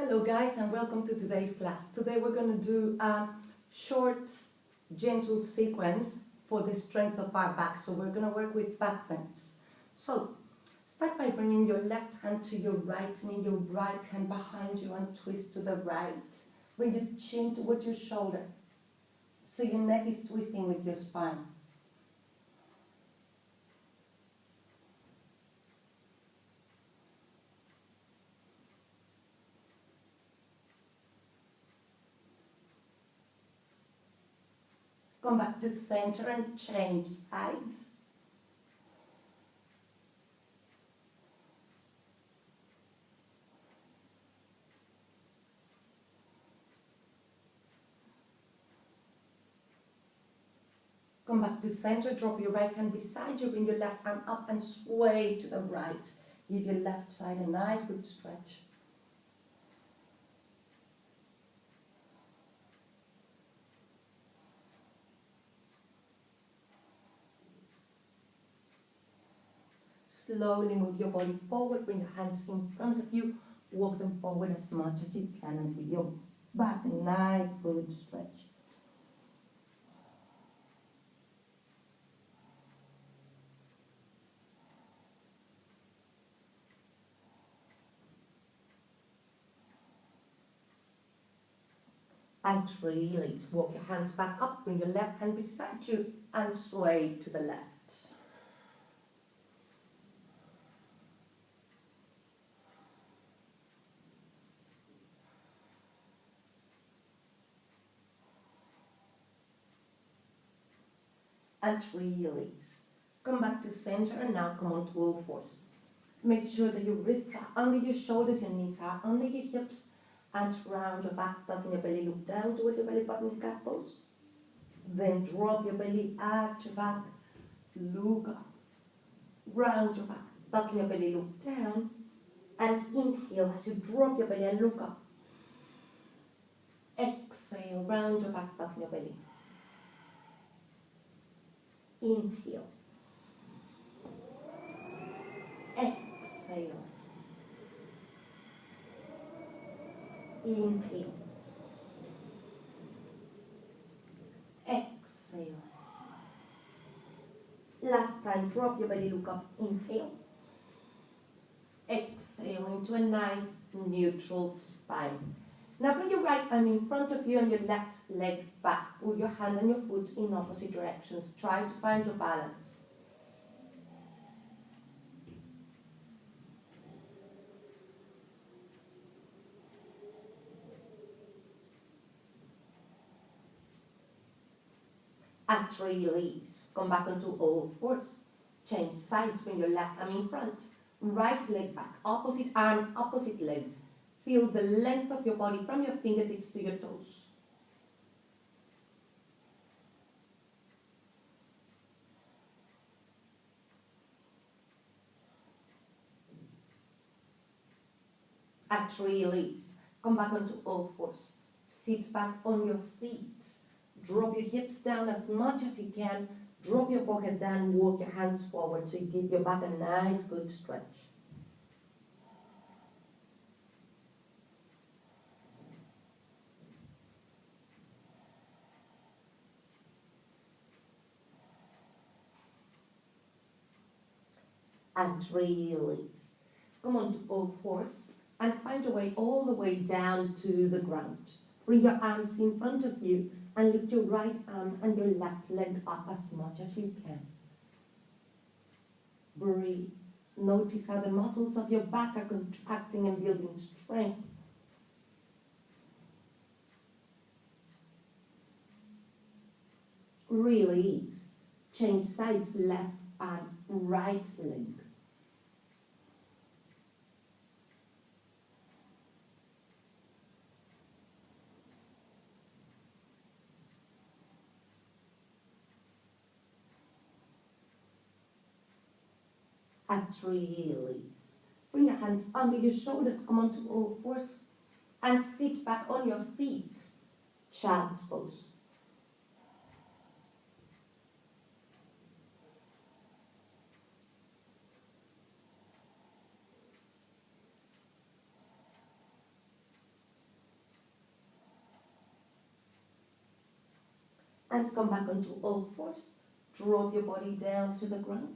Hello guys and welcome to today's class. Today we're going to do a short, gentle sequence for the strength of our back. So we're going to work with back bends. So start by bringing your left hand to your right knee, your right hand behind you and twist to the right. Bring your chin towards your shoulder so your neck is twisting with your spine. Come back to center and change sides. Come back to center, drop your right hand beside you, bring your left arm up and sway to the right. Give your left side a nice good stretch. Slowly move your body forward, bring your hands in front of you, walk them forward as much as you can and give your back a nice good stretch. And release, walk your hands back up, bring your left hand beside you and sway to the left. And release. Come back to center and now come on to all fours. Make sure that your wrists are under your shoulders, your knees are under your hips, and round your back, tucking your belly, look down towards your belly button, cat pose. Then drop your belly, arch your back, look up. Round your back, tucking your belly, look down, and inhale as you drop your belly and look up. Exhale, round your back, tucking your belly. Inhale. Exhale. Inhale. Exhale. Last time, drop your belly, look up, inhale. Exhale into a nice neutral spine. Now bring your right arm in front of you and your left leg back. Pull your hand and your foot in opposite directions. Try to find your balance. And release. Come back onto all fours. Change sides. Bring your left arm in front. Right leg back. Opposite arm, opposite leg. Feel the length of your body from your fingertips to your toes. And release. Come back onto all fours. Sit back on your feet. Drop your hips down as much as you can. Drop your forehead down, walk your hands forward so you give your back a nice good stretch. And release. Come on to all fours and find your way all the way down to the ground. Bring your arms in front of you and lift your right arm and your left leg up as much as you can. Breathe. Notice how the muscles of your back are contracting and building strength. Release. Change sides, left arm, right leg. And release. Bring your hands under your shoulders, come onto all fours, and sit back on your feet. Child's pose. and come back onto all fours. Drop your body down to the ground.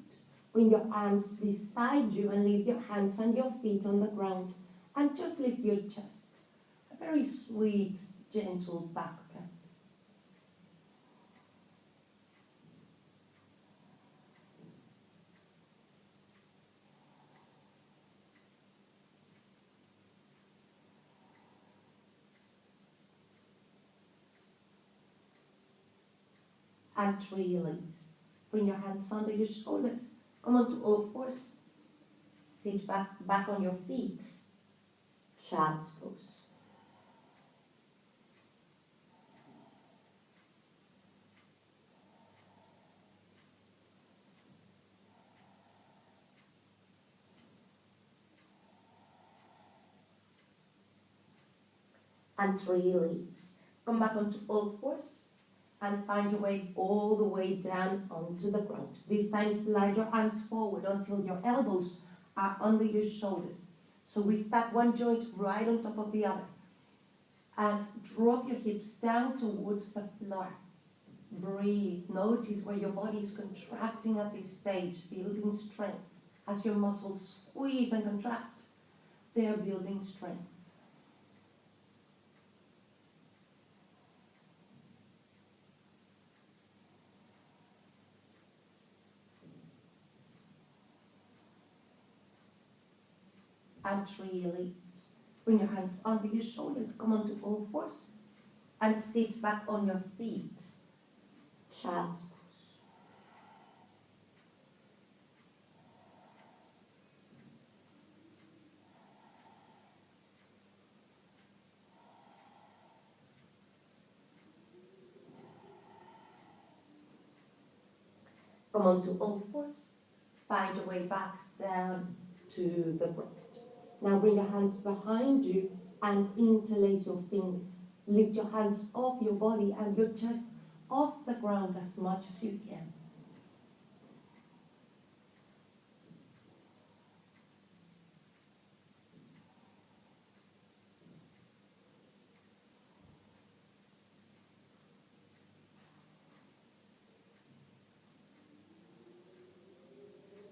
Bring your arms beside you and leave your hands and your feet on the ground. And just lift your chest. A very sweet, gentle back bend. And release. Bring your hands under your shoulders. Come onto all fours. Sit back on your feet. Child's pose. And release. Come back onto all fours and find your way all the way down onto the ground. This time slide your arms forward until your elbows are under your shoulders. So we stack one joint right on top of the other. And drop your hips down towards the floor. Breathe. Notice where your body is contracting at this stage, building strength. As your muscles squeeze and contract, they are building strength. And release. Bring your hands under your shoulders, come onto all fours, and sit back on your feet. Child's pose. Come onto all fours, find your way back down to the ground. Now bring your hands behind you and interlace your fingers. Lift your hands off your body and your chest off the ground as much as you can.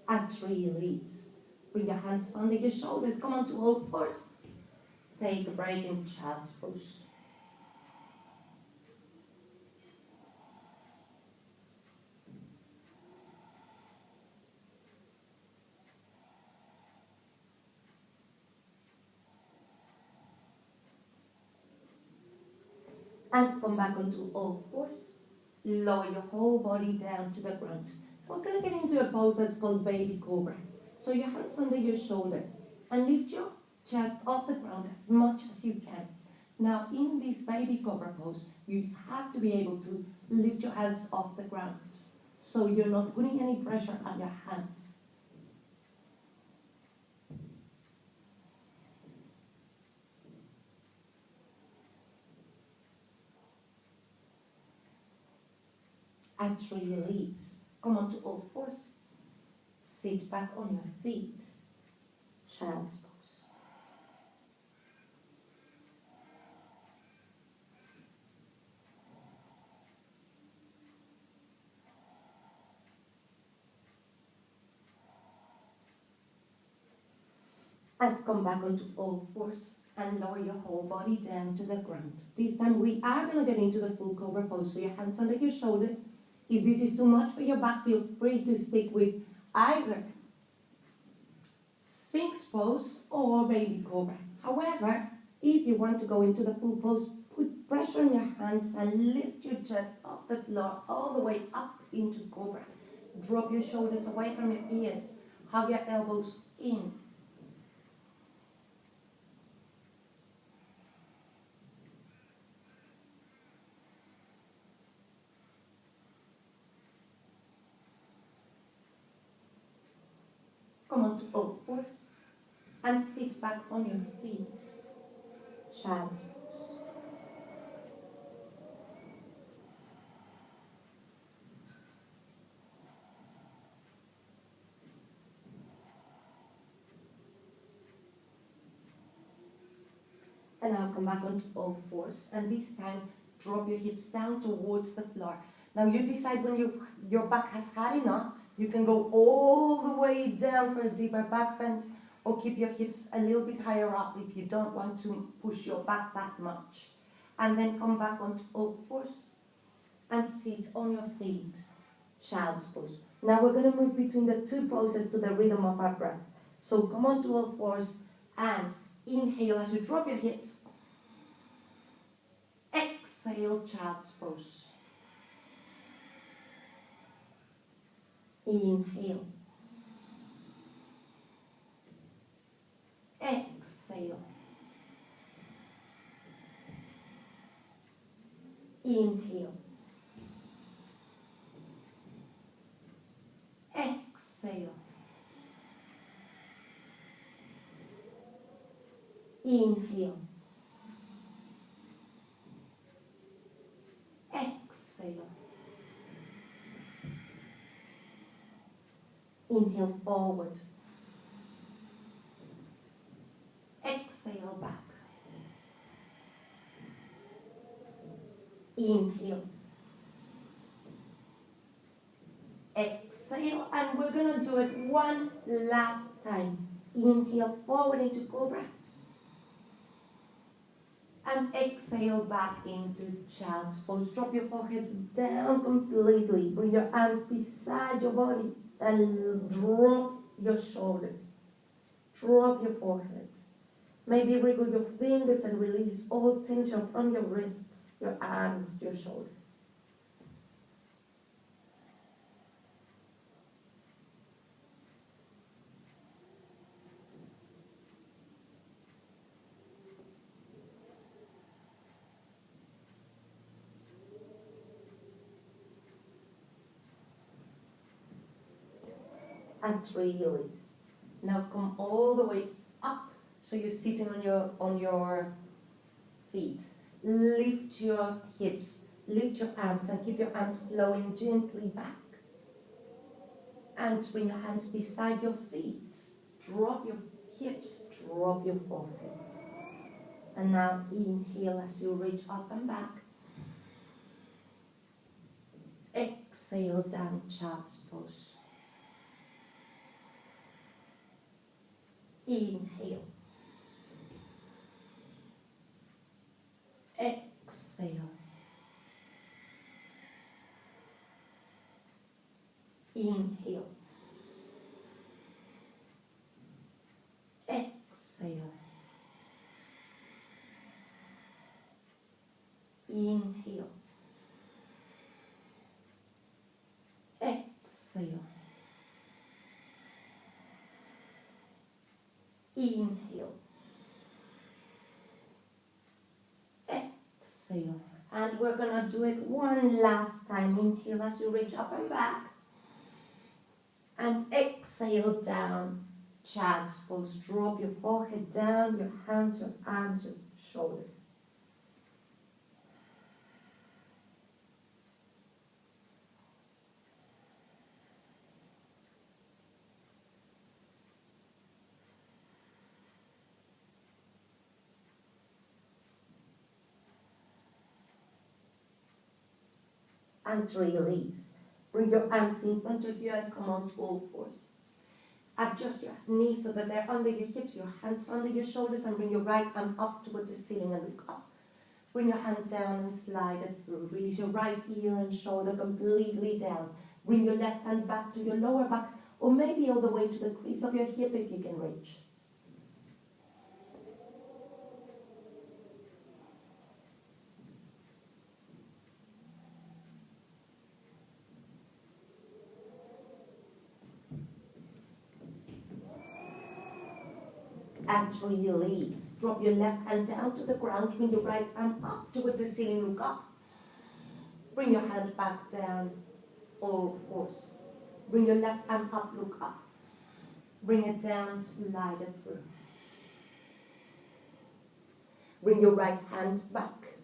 And release. Bring your hands under your shoulders, come onto all fours. Take a break in child's pose. And come back onto all fours. Lower your whole body down to the ground. We're going to get into a pose that's called baby cobra. So your hands under your shoulders and lift your chest off the ground as much as you can. Now in this baby cobra pose, you have to be able to lift your hands off the ground. So you're not putting any pressure on your hands. And release. Come onto all fours. Sit back on your feet. Child's pose. And come back onto all fours and lower your whole body down to the ground. This time we are going to get into the full cobra pose. So your hands under your shoulders. If this is too much for your back, feel free to stick with either Sphinx pose or baby cobra. However, if you want to go into the full pose, put pressure on your hands and lift your chest off the floor all the way up into cobra. Drop your shoulders away from your ears. Hug your elbows in. Come onto all fours and sit back on your feet. Child's pose. And now come back onto all fours and this time drop your hips down towards the floor. Now you decide when your back has had enough, you can go all the way down for a deeper back bend, or keep your hips a little bit higher up if you don't want to push your back that much. And then come back onto all fours and sit on your feet, child's pose. Now we're going to move between the two poses to the rhythm of our breath. So come on to all fours and inhale as you drop your hips. Exhale, child's pose. Inhale. Exhale. Inhale. Exhale. Inhale. Exhale. Inhale forward. Exhale back. Inhale. Exhale, and we're going to do it one last time. Inhale forward into cobra. And exhale back into child's pose. Drop your forehead down completely. Bring your arms beside your body and drop your shoulders. Drop your forehead. Maybe wriggle your fingers and release all tension from your wrists, your arms, your shoulders. And release. Now come all the way up. So you're sitting on your feet. Lift your hips, lift your arms, and keep your arms flowing gently back. And bring your hands beside your feet. Drop your hips, drop your forehead. And now inhale as you reach up and back. Exhale down, child's pose. Inhale. Exhale. Inhale. Exhale. Inhale. Exhale. Inhale. Exhale. And we're going to do it one last time. Inhale as you reach up and back. And exhale down. Child's pose. Drop your forehead down, your hands, your arms, your shoulders. And release. Bring your arms in front of you and come on to all fours. Adjust your knees so that they're under your hips, your hands under your shoulders, and bring your right arm up towards the ceiling and look up. Bring your hand down and slide it through. Release your right ear and shoulder completely down. Bring your left hand back to your lower back, or maybe all the way to the crease of your hip if you can reach. And release. Drop your left hand down to the ground. Bring your right arm up towards the ceiling. Look up. Bring your hand back down. All fours. Bring your left arm up. Look up. Bring it down. Slide it through. Bring your right hand back.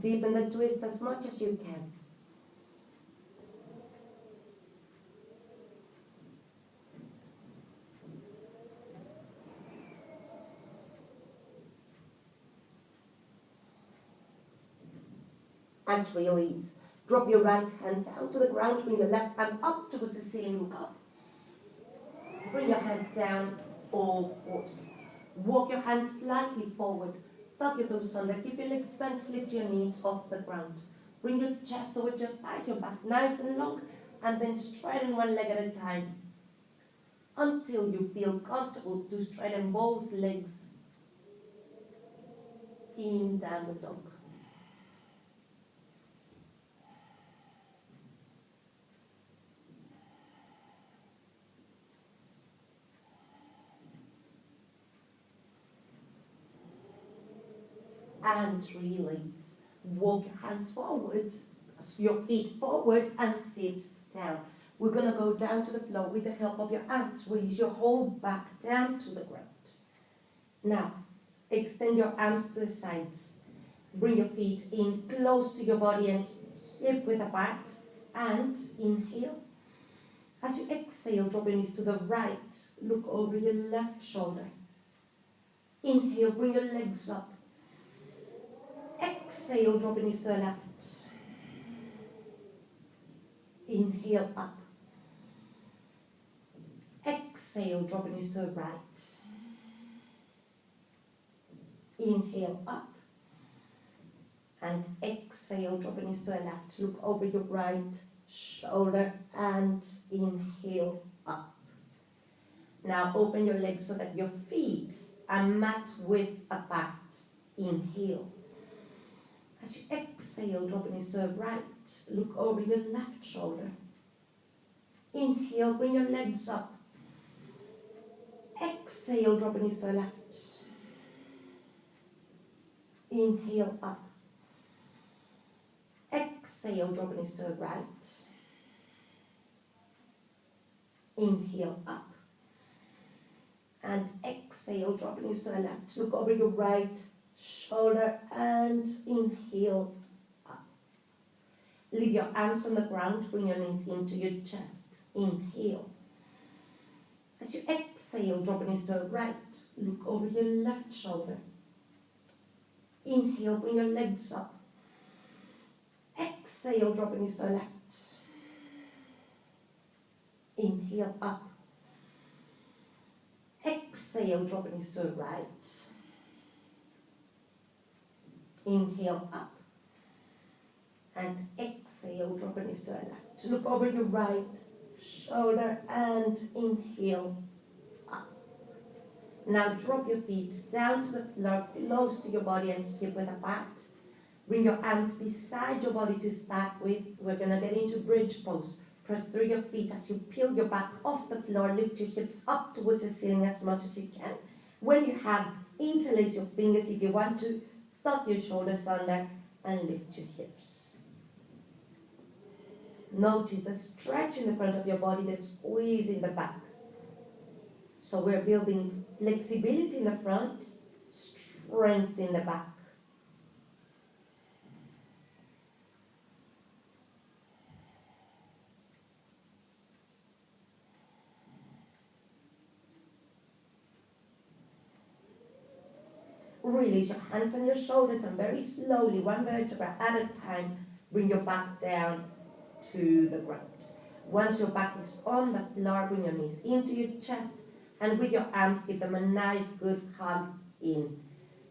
Deepen the twist as much as you can. And release. Drop your right hand down to the ground, bring your left hand up towards the ceiling, look up. Bring your hand down, all fours. Walk your hands slightly forward. Tuck your toes under, keep your legs bent, lift your knees off the ground. Bring your chest towards your thighs, your back nice and long, and then straighten one leg at a time until you feel comfortable to straighten both legs in downward dog. And release. Walk your hands forward, your feet forward, and sit down. We're going to go down to the floor with the help of your arms. Release your whole back down to the ground. Now, extend your arms to the sides. Bring your feet in close to your body and hip width apart. And inhale. As you exhale, drop your knees to the right. Look over your left shoulder. Inhale, bring your legs up. Exhale, drop your knees to the left. Inhale, up. Exhale, drop your knees to the right. Inhale, up. And exhale, drop your knees to the left. Look over your right shoulder and inhale, up. Now open your legs so that your feet are mat width apart. Inhale. As you exhale, drop your knees to the right. Look over your left shoulder. Inhale, bring your legs up. Exhale, drop your knees to the left. Inhale, up. Exhale, drop your knees to the right. Inhale, up. And exhale, drop your knees to the left. Look over your right shoulder and inhale, up. Leave your arms on the ground, bring your knees into your chest. Inhale. As you exhale, drop your knees to the right. Look over your left shoulder. Inhale, bring your legs up. Exhale, drop your knees to the left. Inhale, up. Exhale, drop your knees to the right. Inhale, up. And exhale, drop your knees to the left. Look over your right shoulder and inhale, up. Now drop your feet down to the floor, close to your body and hip width apart. Bring your arms beside your body to start with. We're going to get into bridge pose. Press through your feet as you peel your back off the floor. Lift your hips up towards the ceiling as much as you can. When you have, interlace your fingers if you want to. Tuck your shoulders under and lift your hips. Notice the stretch in the front of your body, the squeeze in the back. So we're building flexibility in the front, strength in the back. Release your hands on your shoulders and very slowly, one vertebra at a time, bring your back down to the ground. Once your back is on the floor, bring your knees into your chest and with your arms give them a nice good hug in.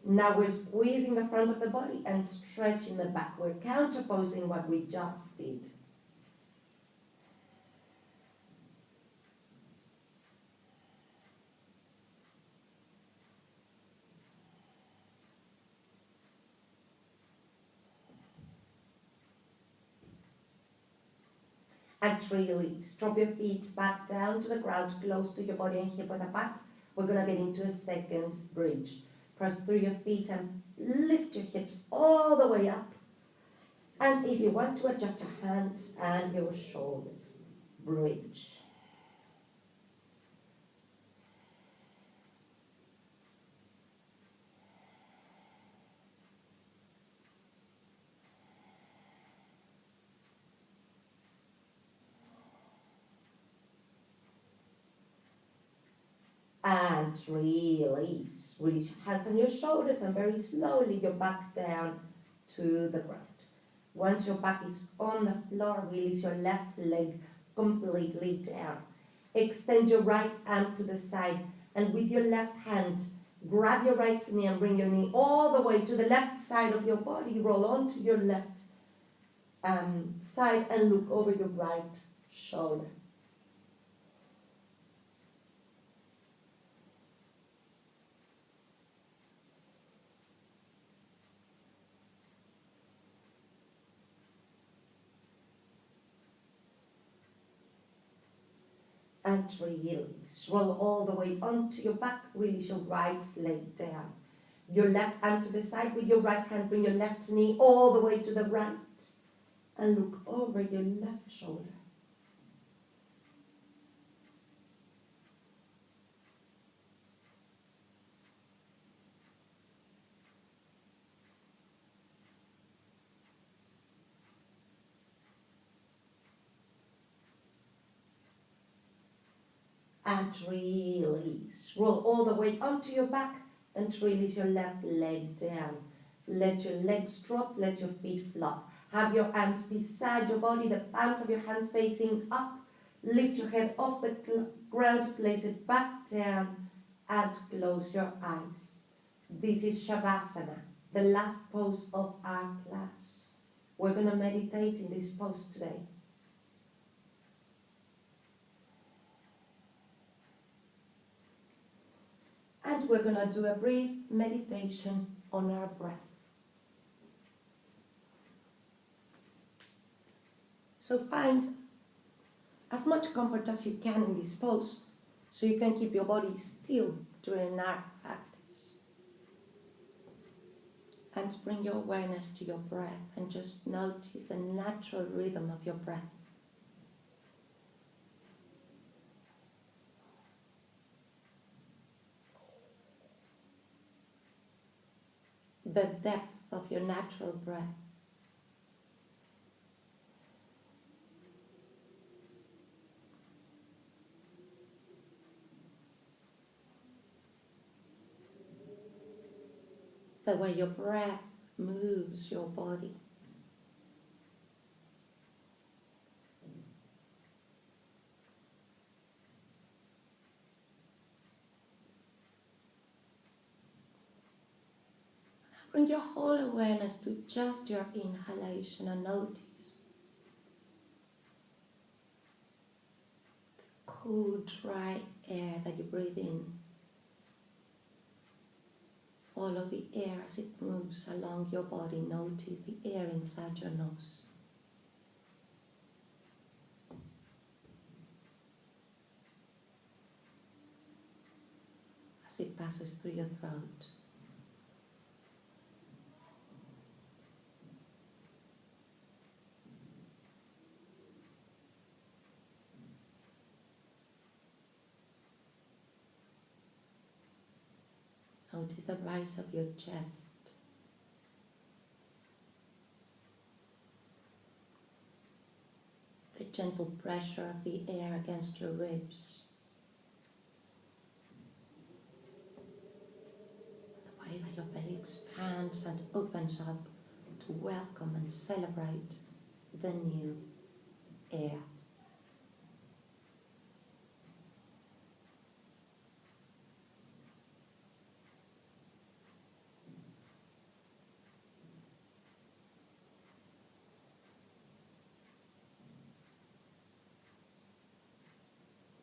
Now we're squeezing the front of the body and stretching the back. We're counterposing what we just did. And release. Drop your feet back down to the ground, close to your body and hip width apart. We're going to get into a second bridge. Press through your feet and lift your hips all the way up. And if you want to, adjust your hands and your shoulders. Bridge. And release. Release your hands on your shoulders and very slowly your back down to the ground. Once your back is on the floor, release your left leg completely down. Extend your right arm to the side, and with your left hand, grab your right knee and bring your knee all the way to the left side of your body. Roll onto your left side and look over your right shoulder. And release. Roll all the way onto your back. Release your right leg down. Your left arm to the side. With your right hand, bring your left knee all the way to the right. And look over your left shoulder. And release. Roll all the way onto your back and release your left leg down. Let your legs drop, let your feet flop. Have your hands beside your body, the palms of your hands facing up. Lift your head off the ground, place it back down and close your eyes. This is Shavasana, the last pose of our class. We're going to meditate in this pose today. And we're going to do a brief meditation on our breath. So find as much comfort as you can in this pose so you can keep your body still during our practice. And bring your awareness to your breath and just notice the natural rhythm of your breath. The depth of your natural breath. The way your breath moves your body. Bring your whole awareness to just your inhalation and notice the cool, dry air that you breathe in. Follow the air as it moves along your body. Notice the air inside your nose. As it passes through your throat. Notice the rise of your chest. The gentle pressure of the air against your ribs. The way that your belly expands and opens up to welcome and celebrate the new air.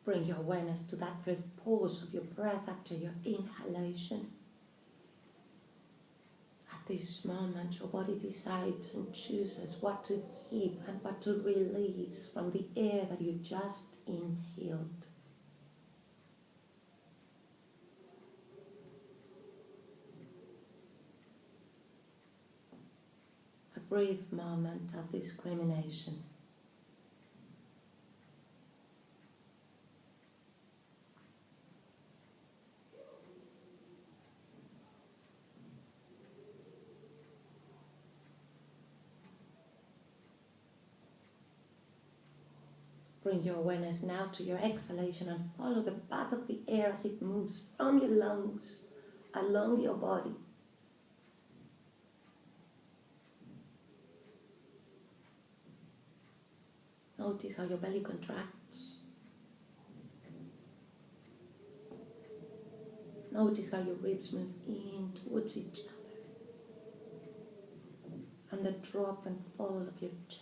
Bring your awareness to that first pause of your breath after your inhalation. At this moment, your body decides and chooses what to keep and what to release from the air that you just inhaled. A brief moment of discrimination. Bring your awareness now to your exhalation and follow the path of the air as it moves from your lungs along your body. Notice how your belly contracts. Notice how your ribs move in towards each other. And the drop and fall of your chest.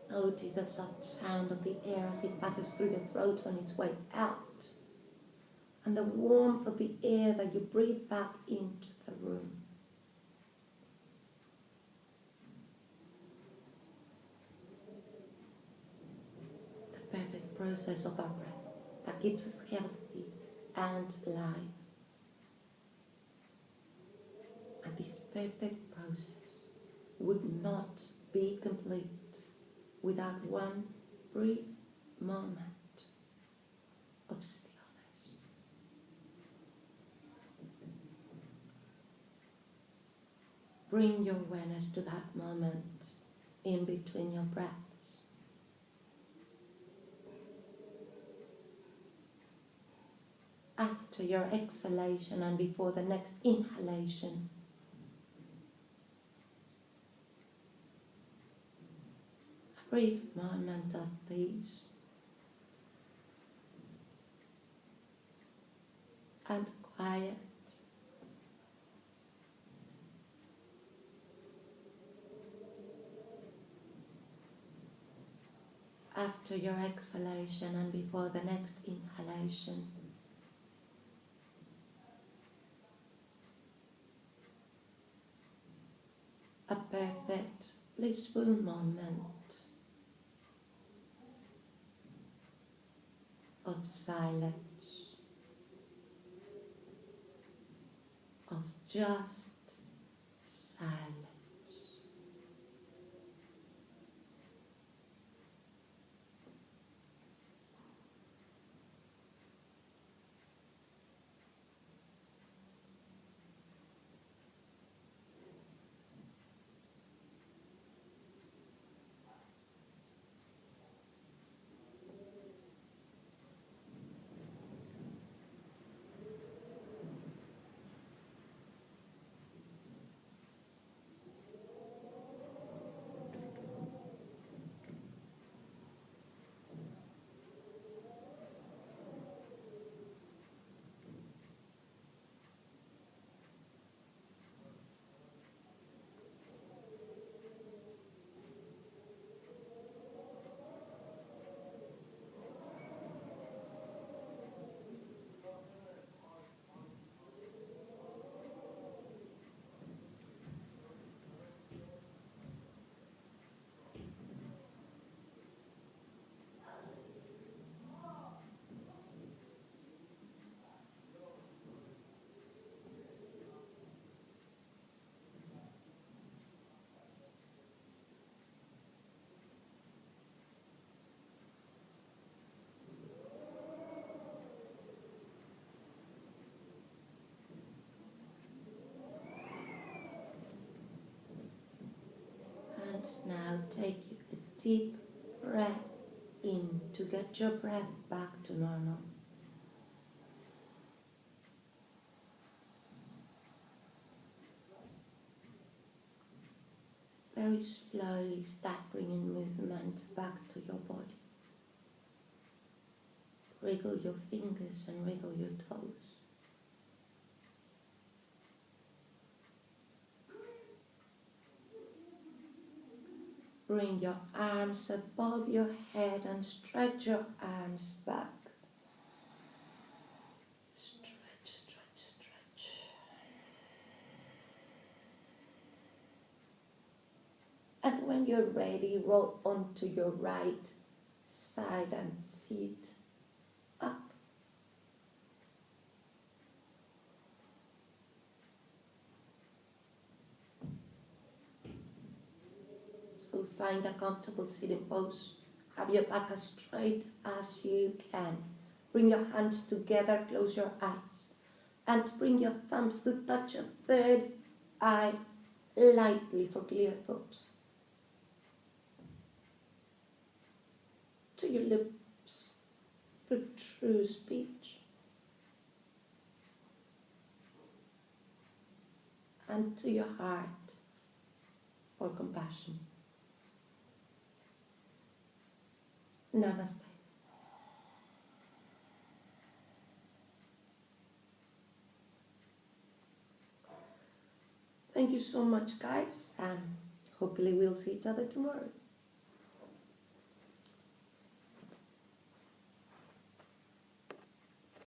Notice the soft sound of the air as it passes through your throat on its way out. And the warmth of the air that you breathe back into the room. The perfect process of our breath that keeps us healthy and alive. And this perfect process would not be complete without one brief moment of stillness. Bring your awareness to that moment in between your breaths. After your exhalation and before the next inhalation, a brief moment of peace and quiet. After your exhalation and before the next inhalation, a perfect, blissful moment of silence, of just silence. And now take a deep breath in to get your breath back to normal. Very slowly start bringing movement back to your body. Wriggle your fingers and wriggle your toes. Bring your arms above your head and stretch your arms back. Stretch, stretch, stretch. And when you're ready, roll onto your right side and sit up. So find a comfortable sitting pose. Have your back as straight as you can. Bring your hands together, close your eyes. And bring your thumbs to touch a third eye lightly for clear thought. To your lips, to true speech and to your heart for compassion. Namaste. Thank you so much, guys. Hopefully we'll see each other tomorrow.